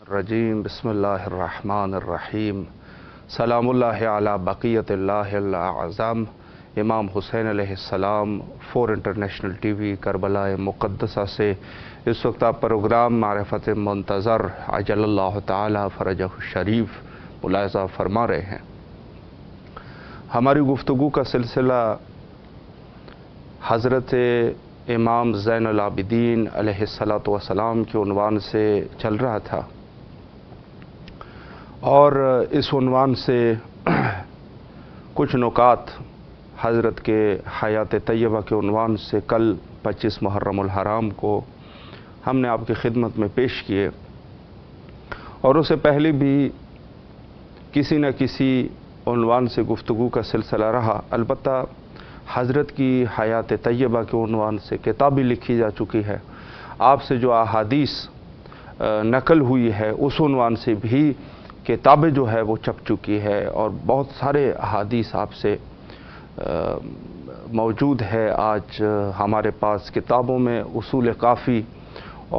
الرجیم بسم اللہ الرحمن الرحیم سلام اللہ علی بقیت اللہ الاعظم امام حسین علیہ السلام 4 انٹرنیشنل ٹی وی کربلا مقدسہ سے اس وقت آپ پروگرام معرفت منتظر عجل اللہ تعالی فرجہ الشریف ملاحظہ فرما رہے ہیں۔ ہماری گفتگو کا سلسلہ حضرت امام زین العابدین علیہ السلام کے عنوان سے چل رہا تھا، اور اس عنوان سے کچھ نکات حضرت کے حیات طیبہ کے عنوان سے کل 25 محرم الحرام کو ہم نے آپ کی خدمت میں پیش کیے، اور اسے پہلے بھی کسی نہ کسی عنوان سے گفتگو کا سلسلہ رہا۔ البتہ حضرت کی حیات طیبہ کے عنوان سے کتابیں لکھی جا چکی ہے، آپ سے جو احادیث نقل ہوئی ہے اس عنوان سے بھی کتابیں جو ہے وہ چھپ چکی ہے، اور بہت سارے احادیث آپ سے موجود ہے۔ آج ہمارے پاس کتابوں میں اصول کافی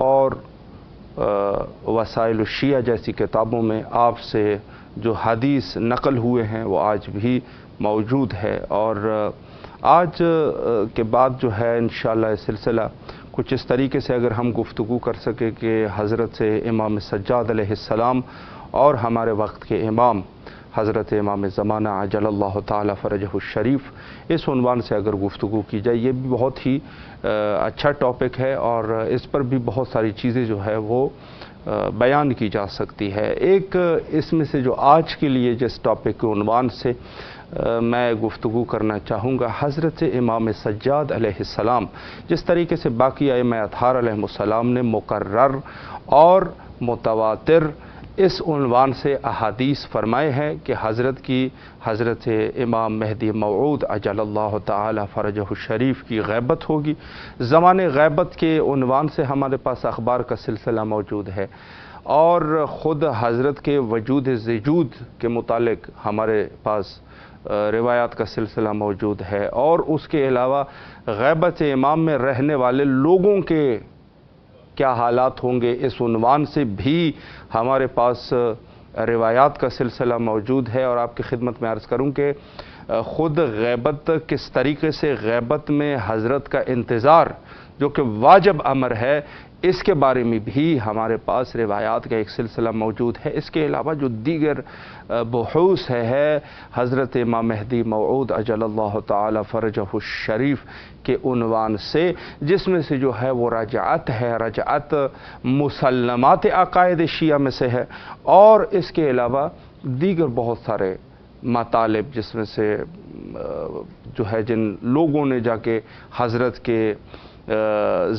اور وسائل الشیعہ جیسی کتابوں میں آپ سے جو حدیث نقل ہوئے ہیں وہ آج بھی موجود ہے، اور آج کے بعد جو ہے انشاءاللہ یہ سلسلہ کچھ اس طریقے سے اگر ہم گفتگو کر سکیں کہ حضرت سے امام سجاد علیہ السلام اور ہمارے وقت کے امام حضرت امام زمانہ عجل اللہ تعالی فرجہ الشریف، اس عنوان سے اگر گفتگو کی جائے یہ بھی بہت ہی اچھا ٹاپک ہے، اور اس پر بھی بہت ساری چیزیں جو ہے وہ بیان کی جا سکتی ہے۔ ایک اس میں سے جو آج کے لیے جس ٹاپک کے عنوان سے میں گفتگو کرنا چاہوں گا، حضرت امام سجاد علیہ السلام، جس طریقے سے باقی ائمہ اطہار علیہ السلام نے مقرر اور متواتر اس عنوان سے احادیث فرمائے ہیں کہ حضرت امام مہدی موعود عجل اللہ تعالی فرجہ الشریف کی غیبت ہوگی۔ زمان غیبت کے عنوان سے ہمارے پاس اخبار کا سلسلہ موجود ہے، اور خود حضرت کے وجود زیجود کے متعلق ہمارے پاس روایات کا سلسلہ موجود ہے، اور اس کے علاوہ غیبت امام میں رہنے والے لوگوں کے کیا حالات ہوں گے اس عنوان سے بھی ہمارے پاس روایات کا سلسلہ موجود ہے۔ اور آپ کی خدمت میں عرض کروں کہ خود غیبت کس طریقے سے غیبت میں حضرت کا انتظار جو کہ واجب امر ہے، اس کے بارے میں بھی ہمارے پاس روایات کا ایک سلسلہ موجود ہے۔ اس کے علاوہ جو دیگر بحوث ہے حضرت امام مہدی موعود عجل اللہ تعالی فرجہ الشریف کے عنوان سے، جس میں سے جو ہے وہ رجعت ہے، رجعت مسلمات عقائد شیعہ میں سے ہے، اور اس کے علاوہ دیگر بہت سارے مطالب جس میں سے جو ہے جن لوگوں نے جا کے حضرت کے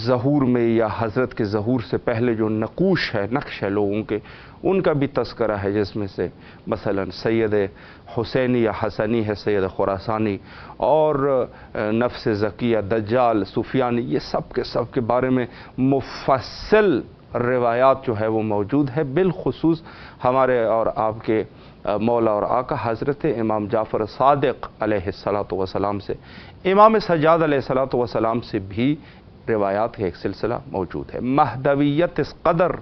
ظہور میں یا حضرت کے ظہور سے پہلے جو نقوش ہے، نقش ہے لوگوں کے، ان کا بھی تذکرہ ہے، جس میں سے مثلا سید حسینی یا حسنی ہے، سید خراسانی، اور نفس زکیہ، دجال، سفیانی، یہ سب کے بارے میں مفصل روایات جو ہے وہ موجود ہے، بالخصوص ہمارے اور آپ کے مولا اور آقا حضرت امام جعفر صادق علیہ السلام سے، امام سجاد علیہ السلام سے بھی روایات کا ایک سلسلہ موجود ہے۔ مہدویت اس قدر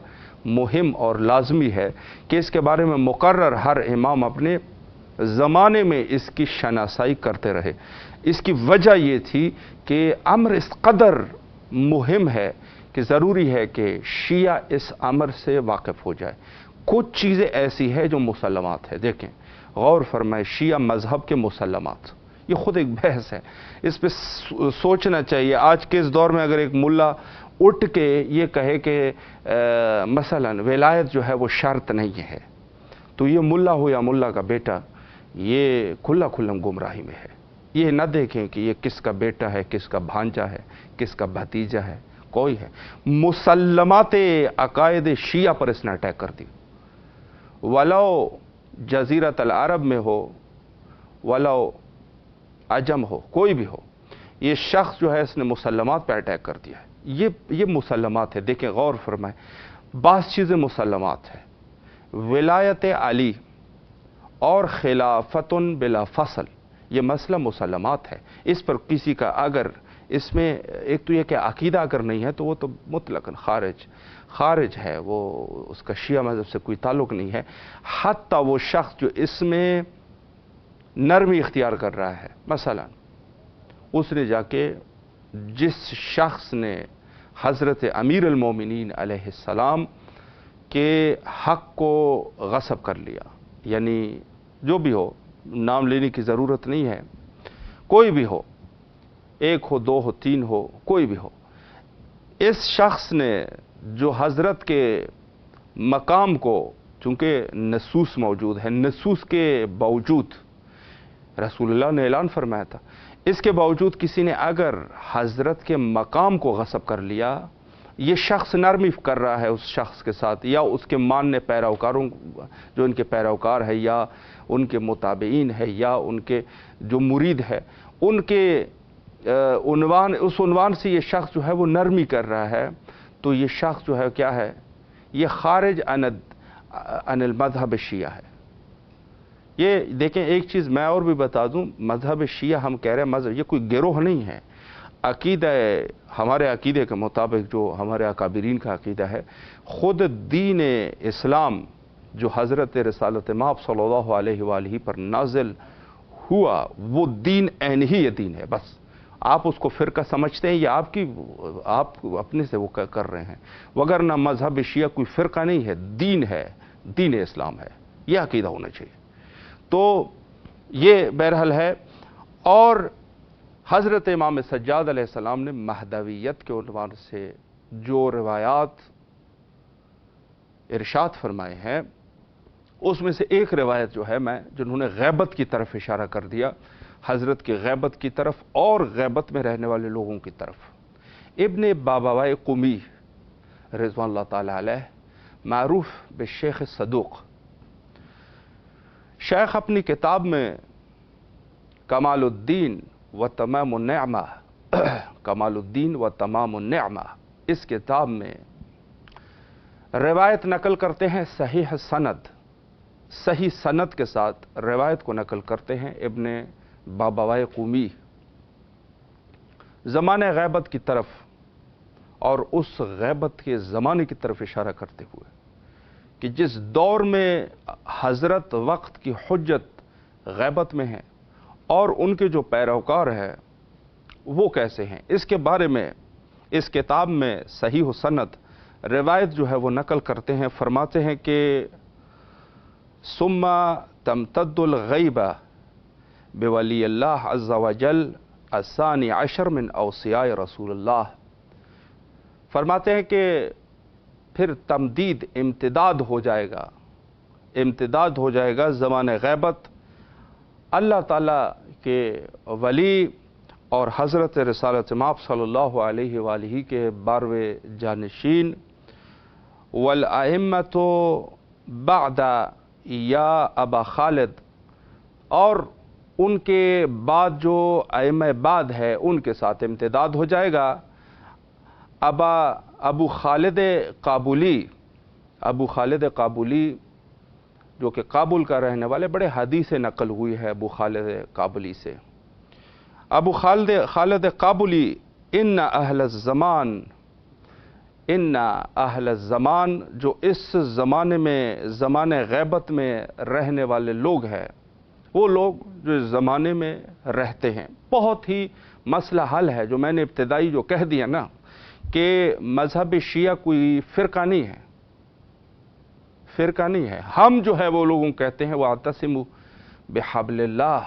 مہم اور لازمی ہے کہ اس کے بارے میں مقرر ہر امام اپنے زمانے میں اس کی شناسائی کرتے رہے۔ اس کی وجہ یہ تھی کہ امر اس قدر مہم ہے کہ ضروری ہے کہ شیعہ اس امر سے واقف ہو جائے۔ کچھ چیزیں ایسی ہیں جو مسلمات ہیں، دیکھیں غور فرمائیں، شیعہ مذہب کے مسلمات، یہ خود ایک بحث ہے، اس پہ سوچنا چاہیے۔ آج کے اس دور میں اگر ایک ملا اٹھ کے یہ کہے کہ مثلا ولایت جو ہے وہ شرط نہیں ہے، تو یہ ملا ہو یا ملا کا بیٹا یہ کھلا گمراہی میں ہے۔ یہ نہ دیکھیں کہ یہ کس کا بیٹا ہے، کس کا بھانجا ہے، کس کا بھتیجا ہے، کوئی ہے، مسلمات عقائد شیعہ پر اس نے اٹیک کر دی، ولو جزیرت العرب میں ہو، ولو عجم ہو، کوئی بھی ہو، یہ شخص جو ہے اس نے مسلمات پہ اٹیک کر دیا ہے۔ یہ مسلمات ہے، دیکھیں غور فرمائیں، بعض چیزیں مسلمات ہیں، ولایت علی اور خلافت بلا فصل، یہ مسئلہ مسلمات ہے، اس پر کسی کا اگر اس میں ایک تو یہ کہ عقیدہ اگر نہیں ہے تو وہ تو مطلقاً خارج ہے، وہ اس کا شیعہ مذہب سے کوئی تعلق نہیں ہے. حتیٰ وہ شخص جو اس میں نرمی اختیار کر رہا ہے، مثلا اس نے جا کے جس شخص نے حضرت امیر المومنین علیہ السلام کے حق کو غصب کر لیا، یعنی جو بھی ہو، نام لینے کی ضرورت نہیں ہے، کوئی بھی ہو، ایک ہو، دو ہو، تین ہو، کوئی بھی ہو، اس شخص نے جو حضرت کے مقام کو، چونکہ نصوص موجود ہے، نصوص کے باوجود رسول اللہ نے اعلان فرمایا تھا، اس کے باوجود کسی نے اگر حضرت کے مقام کو غصب کر لیا، یہ شخص نرمی کر رہا ہے اس شخص کے ساتھ، یا اس کے ماننے پیروکاروں، جو ان کے پیروکار ہے یا ان کے متابعین ہے یا ان کے جو مرید ہے، ان کے اس عنوان سے یہ شخص جو ہے وہ نرمی کر رہا ہے، تو یہ شخص جو ہے کیا ہے؟ یہ خارج عن المذہب شیعہ ہے. یہ دیکھیں ایک چیز میں اور بھی بتا دوں، مذہب شیعہ ہم کہہ رہے ہیں مذہب، یہ کوئی گروہ نہیں ہے. عقیدہ ہمارے عقیدے کے مطابق جو ہمارے اکابرین کا عقیدہ ہے، خود دین اسلام جو حضرت رسالت مآب صلی اللہ علیہ وآلہ پر نازل ہوا، وہ دین عین ہی یہ دین ہے. بس آپ اس کو فرقہ سمجھتے ہیں یا آپ اپنے سے وہ کر رہے ہیں، وگرنہ مذہب شیعہ کوئی فرقہ نہیں ہے، دین ہے، دین اسلام ہے. یہ عقیدہ ہونا چاہیے. تو یہ بہرحال ہے. اور حضرت امام سجاد علیہ السلام نے مہدویت کے عنوان سے جو روایات ارشاد فرمائے ہیں، اس میں سے ایک روایت جو ہے جنہوں نے غیبت کی طرف اشارہ کر دیا، حضرت کی غیبت کی طرف اور غیبت میں رہنے والے لوگوں کی طرف. ابن بابوائے قمی رضوان اللہ تعالی علیہ، معروف بالشیخ صدوق، شیخ اپنی کتاب میں کمال الدین و تمام النعمہ، کمال الدین و تمام النعمہ، اس کتاب میں روایت نقل کرتے ہیں، صحیح سند کے ساتھ روایت کو نقل کرتے ہیں ابن بابوائے قمی، زمانہ غیبت کی طرف اور اس غیبت کے زمانے کی طرف اشارہ کرتے ہوئے کہ جس دور میں حضرت وقت کی حجت غیبت میں ہیں اور ان کے جو پیروکار ہیں وہ کیسے ہیں، اس کے بارے میں اس کتاب میں صحیح و سند روایت جو ہے وہ نقل کرتے ہیں. فرماتے ہیں کہ ثم تمتد الغیبہ بولی اللہ عز وجل الثانی عشر من اوصیاء رسول اللہ. فرماتے ہیں کہ پھر تمدید، امتداد ہو جائے گا زمان غیبت اللہ تعالیٰ کے ولی اور حضرت رسالت مآب صلی اللہ علیہ وآلہ کے 12ویں جانشین، والائمۃ بعد یا ابا خالد، اور ان کے بعد جو ائمہ بعد ہے ان کے ساتھ امتداد ہو جائے گا. ابو خالد قابولی جو کہ کابل کا رہنے والے، بڑے حدیث نقل ہوئی ہے ابو خالد قابلی سے. ابو خالد قابلی، ان اہل الزمان، جو اس زمانے میں زمانے غیبت میں رہنے والے لوگ ہیں، وہ لوگ جو اس زمانے میں رہتے ہیں. بہت ہی مسئلہ حل ہے جو میں نے ابتدائی جو کہہ دیا نا کہ مذہب شیعہ کوئی فرقہ نہیں ہے. ہم جو ہے وہ لوگوں کہتے ہیں وَاعْتَصِمُوا بِحَبْلِ اللَّهِ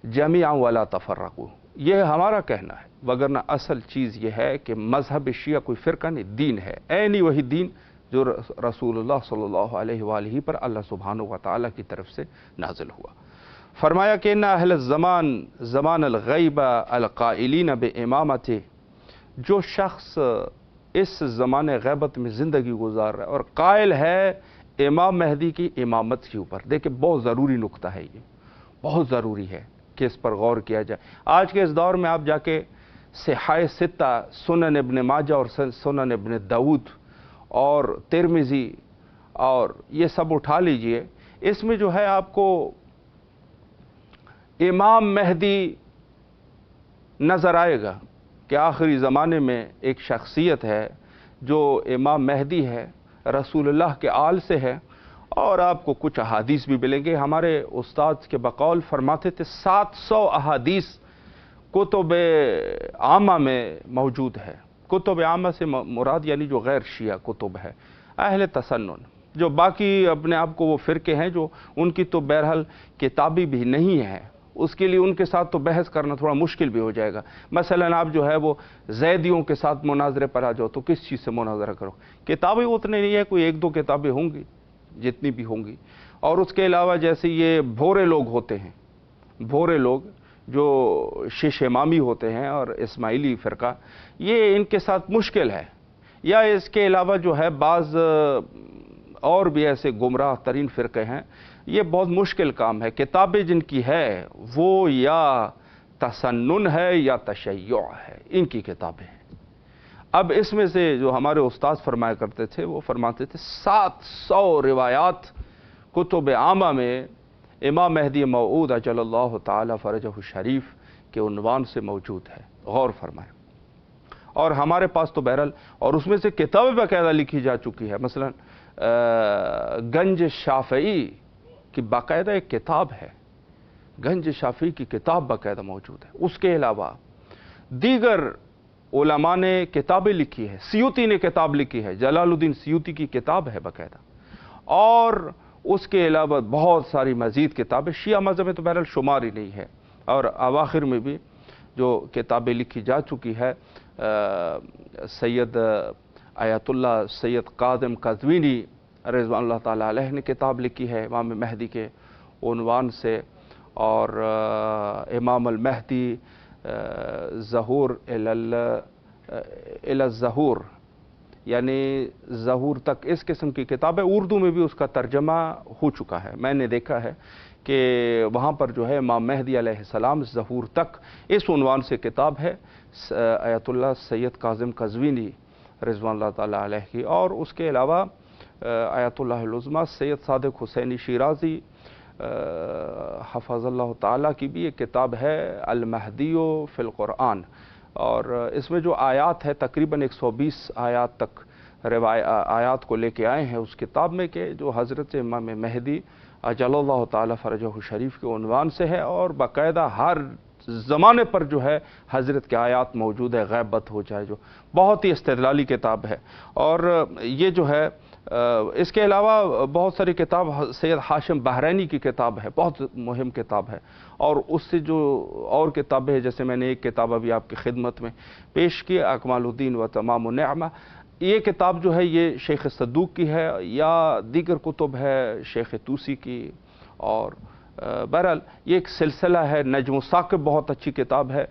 جَمِيعًا وَلَا تَفَرَّقُوا، یہ ہمارا کہنا ہے، وگرنہ اصل چیز یہ ہے کہ مذہب شیعہ کوئی فرقہ نہیں، دین ہے، عینی وہی دین جو رسول اللہ صلی اللہ علیہ وآلہ پر اللہ سبحانہ و تعالیٰ کی طرف سے نازل ہوا. فرمایا کہ ان اہل الزمان زمان الغیبہ القائلین بامامتہ، جو شخص اس زمانے غیبت میں زندگی گزار رہا ہے اور قائل ہے امام مہدی کی امامت کے اوپر. دیکھیں بہت ضروری نقطہ ہے، یہ بہت ضروری ہے کہ اس پر غور کیا جائے. آج کے اس دور میں آپ جا کے صحاح ستہ، سنن ابن ماجہ اور سنن ابن داؤد اور ترمذی اور یہ سب اٹھا لیجئے، اس میں جو ہے آپ کو امام مہدی نظر آئے گا کہ آخری زمانے میں ایک شخصیت ہے جو امام مہدی ہے، رسول اللہ کے آل سے ہے، اور آپ کو کچھ احادیث بھی ملیں گے۔ ہمارے استاد کے بقول فرماتے تھے 700 احادیث کتب عامہ میں موجود ہے۔ کتب عامہ سے مراد یعنی جو غیر شیعہ کتب ہے، اہل تسنن، جو باقی اپنے آپ کو وہ فرقے ہیں جو ان کی تو بہرحال کتابی بھی نہیں ہے، اس کے لیے ان کے ساتھ تو بحث کرنا تھوڑا مشکل بھی ہو جائے گا۔ مثلا آپ جو ہے وہ زیدیوں کے ساتھ مناظرے پر آ جاؤ تو کس چیز سے مناظرہ کرو؟ کتابیں اتنے نہیں ہے، کوئی ایک دو کتابیں ہوں گی جتنی بھی ہوں گی۔ اور اس کے علاوہ جیسے یہ بھورے لوگ ہوتے ہیں، بھورے لوگ جو شیش امامی ہوتے ہیں اور اسماعیلی فرقہ، یہ ان کے ساتھ مشکل ہے۔ یا اس کے علاوہ جو ہے بعض اور بھی ایسے گمراہ ترین فرقے ہیں، یہ بہت مشکل کام ہے۔ کتابیں جن کی ہے وہ یا تسنن ہے یا تشیع ہے، ان کی کتابیں ہیں۔ اب اس میں سے جو ہمارے استاد فرمایا کرتے تھے، وہ فرماتے تھے 700 روایات کتب عامہ میں امام مہدی موعود اجل اللہ تعالی فرجہ الشریف کے عنوان سے موجود ہے۔ غور فرمائیں۔ اور ہمارے پاس تو بہرحال اور اس میں سے کتابیں باقاعدہ لکھی جا چکی ہے۔ مثلا گنج شافعی کی باقاعدہ ایک کتاب ہے، گنج شافعی کی کتاب باقاعدہ موجود ہے۔ اس کے علاوہ دیگر علماء نے کتابیں لکھی ہے، سیوطی نے کتاب لکھی ہے، جلال الدین سیوطی کی کتاب ہے باقاعدہ، اور اس کے علاوہ بہت ساری مزید کتابیں شیعہ مذہب میں تو بہرحال شمار ہی نہیں ہے۔ اور اواخر میں بھی جو کتابیں لکھی جا چکی ہے، سید آیت اللہ سید قادم قزوینی رضوان اللہ تعالیٰ علیہ نے کتاب لکھی ہے امام مہدی کے عنوان سے، اور امام المہدی ظہور الی الظہور، یعنی ظہور تک، اس قسم کی کتاب ہے۔ اردو میں بھی اس کا ترجمہ ہو چکا ہے، میں نے دیکھا ہے کہ وہاں پر جو ہے امام مہدی علیہ السلام ظہور تک اس عنوان سے کتاب ہے آیت اللہ سید قاسم قزوینی رضوان اللہ تعالیٰ علیہ کی۔ اور اس کے علاوہ آیت اللہ العظمیٰ سید صادق حسینی شیرازی حفظ اللہ تعالیٰ کی بھی ایک کتاب ہے المہدی فی القرآن، اور اس میں جو آیات ہے تقریباً 120 آیات تک آیات کو لے کے آئے ہیں اس کتاب میں، کہ جو حضرت امام مہدی اجل اللہ تعالیٰ فرجہ الشریف کے عنوان سے ہے، اور باقاعدہ ہر زمانے پر جو ہے حضرت کے آیات موجود ہے، غیبت ہو جائے، جو بہت ہی استدلالی کتاب ہے۔ اور یہ جو ہے اس کے علاوہ بہت ساری کتاب سید ہاشم بحرینی کی کتاب ہے، بہت مہم کتاب ہے۔ اور اس سے جو اور کتابیں ہیں، جیسے میں نے ایک کتاب ابھی آپ کی خدمت میں پیش کی، اکمال الدین و تمام النعمہ، یہ کتاب جو ہے یہ شیخ صدوق کی ہے، یا دیگر کتب ہے شیخ توسی کی، اور بہرحال یہ ایک سلسلہ ہے۔ نجم الثاقب بہت اچھی کتاب ہے،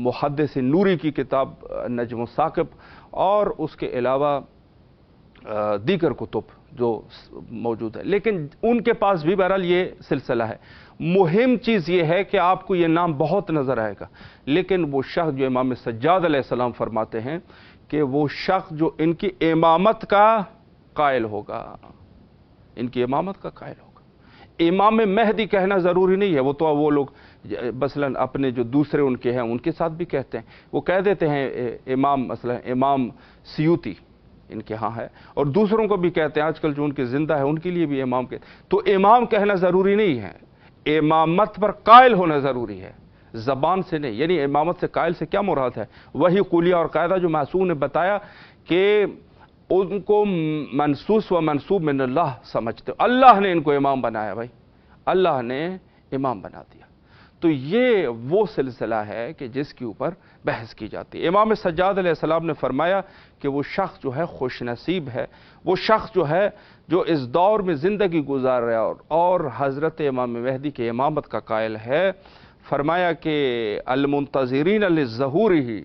محدث نوری کی کتاب نجم الثاقب، اور اس کے علاوہ دیگر کتب جو موجود ہے، لیکن ان کے پاس بھی بہرحال یہ سلسلہ ہے۔ مہم چیز یہ ہے کہ آپ کو یہ نام بہت نظر آئے گا، لیکن وہ شخص جو امام سجاد علیہ السلام فرماتے ہیں کہ وہ شخص جو ان کی امامت کا قائل ہوگا، ان کی امامت کا قائل ہوگا۔ امام مہدی کہنا ضروری نہیں ہے، وہ تو وہ لوگ مثلا اپنے جو دوسرے ان کے ہیں ان کے ساتھ بھی کہتے ہیں، وہ کہہ دیتے ہیں امام، مثلا امام سیوطی ان کے ہاں ہے، اور دوسروں کو بھی کہتے ہیں، آج کل جو ان کے زندہ ہے ان کے لیے بھی امام کہتے ہیں۔ تو امام کہنا ضروری نہیں ہے، امامت پر قائل ہونا ضروری ہے، زبان سے نہیں۔ یعنی امامت سے قائل سے کیا مراد ہے؟ وہی قولیہ اور قاعدہ جو معصوم نے بتایا کہ ان کو منصوص و منصوب من اللہ سمجھتے، اللہ نے ان کو امام بنایا، بھائی اللہ نے امام بنا دیا۔ تو یہ وہ سلسلہ ہے کہ جس کے اوپر بحث کی جاتی ہے۔ امام سجاد علیہ السلام نے فرمایا کہ وہ شخص جو ہے خوش نصیب ہے، وہ شخص جو ہے جو اس دور میں زندگی گزار رہا ہے اور حضرت امام مہدی کے امامت کا قائل ہے۔ فرمایا کہ المنتظرین للظہور ہی،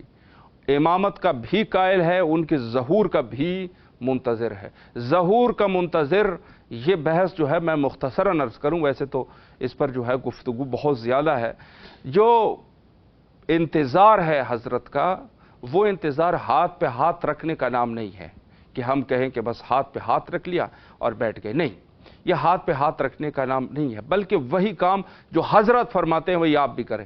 امامت کا بھی قائل ہے، ان کے ظہور کا بھی منتظر ہے۔ ظہور کا منتظر، یہ بحث جو ہے میں مختصراً عرض کروں، ویسے تو اس پر جو ہے گفتگو بہت زیادہ ہے۔ جو انتظار ہے حضرت کا، وہ انتظار ہاتھ پہ ہاتھ رکھنے کا نام نہیں ہے کہ ہم کہیں کہ بس ہاتھ پہ ہاتھ رکھ لیا اور بیٹھ گئے، نہیں، یہ ہاتھ پہ ہاتھ رکھنے کا نام نہیں ہے، بلکہ وہی کام جو حضرت فرماتے ہیں وہی آپ بھی کریں۔